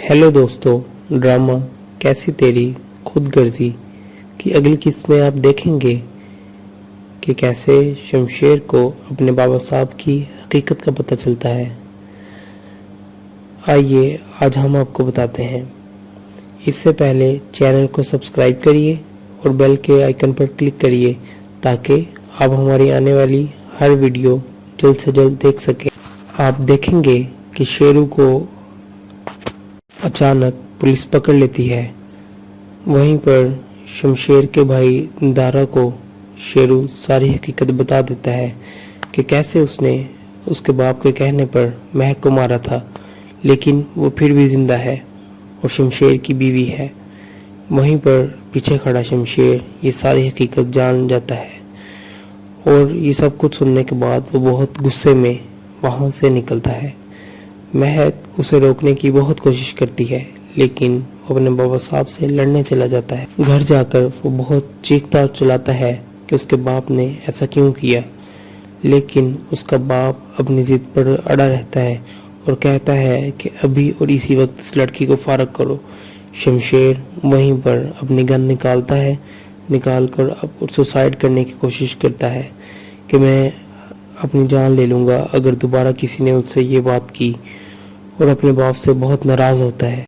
Hello दोस्तों, drama कैसी तेरी खुद गर्जी की अगली किस्त में आप देखेंगे कि कैसे शमशेर को अपने बाबा साहब की हकीकत का पता चलता है। आइए आज हम आपको बताते हैं। इससे पहले चैनल को सब्सक्राइब करिए और बेल के आइकन पर क्लिक करिए ताकि आप हमारी आने वाली हर वीडियो जल्द से जल्द देख सकें। आप देखेंगे कि शेरू को अचानक पुलिस पकड़ लेती है। वहीं पर शमशेर के भाई दारा को शेरू सारी हकीकत बता देता है कि कैसे उसने उसके बाप के कहने पर महक को मारा था, लेकिन वो फिर भी जिंदा है और शमशेर की बीवी है। वहीं पर पीछे खड़ा शमशेर ये सारी हकीकत जान जाता है और ये सब कुछ सुनने के बाद वो बहुत गुस्से में वहाँ से निकलता है। महक उसे रोकने की बहुत कोशिश करती है, लेकिन वो अपने बाबा साहब से लड़ने चला जाता है। घर जाकर वो बहुत चीखता चिल्लाता है कि उसके बाप ने ऐसा क्यों किया, लेकिन उसका बाप अपनी जिद पर अड़ा रहता है और कहता है कि अभी और इसी वक्त इस लड़की को फारग करो। शमशेर वहीं पर अपनी गन निकालकर अब सुसाइड करने की कोशिश करता है कि मैं अपनी जान ले लूँगा अगर दोबारा किसी ने उससे ये बात की, और अपने बाप से बहुत नाराज़ होता है।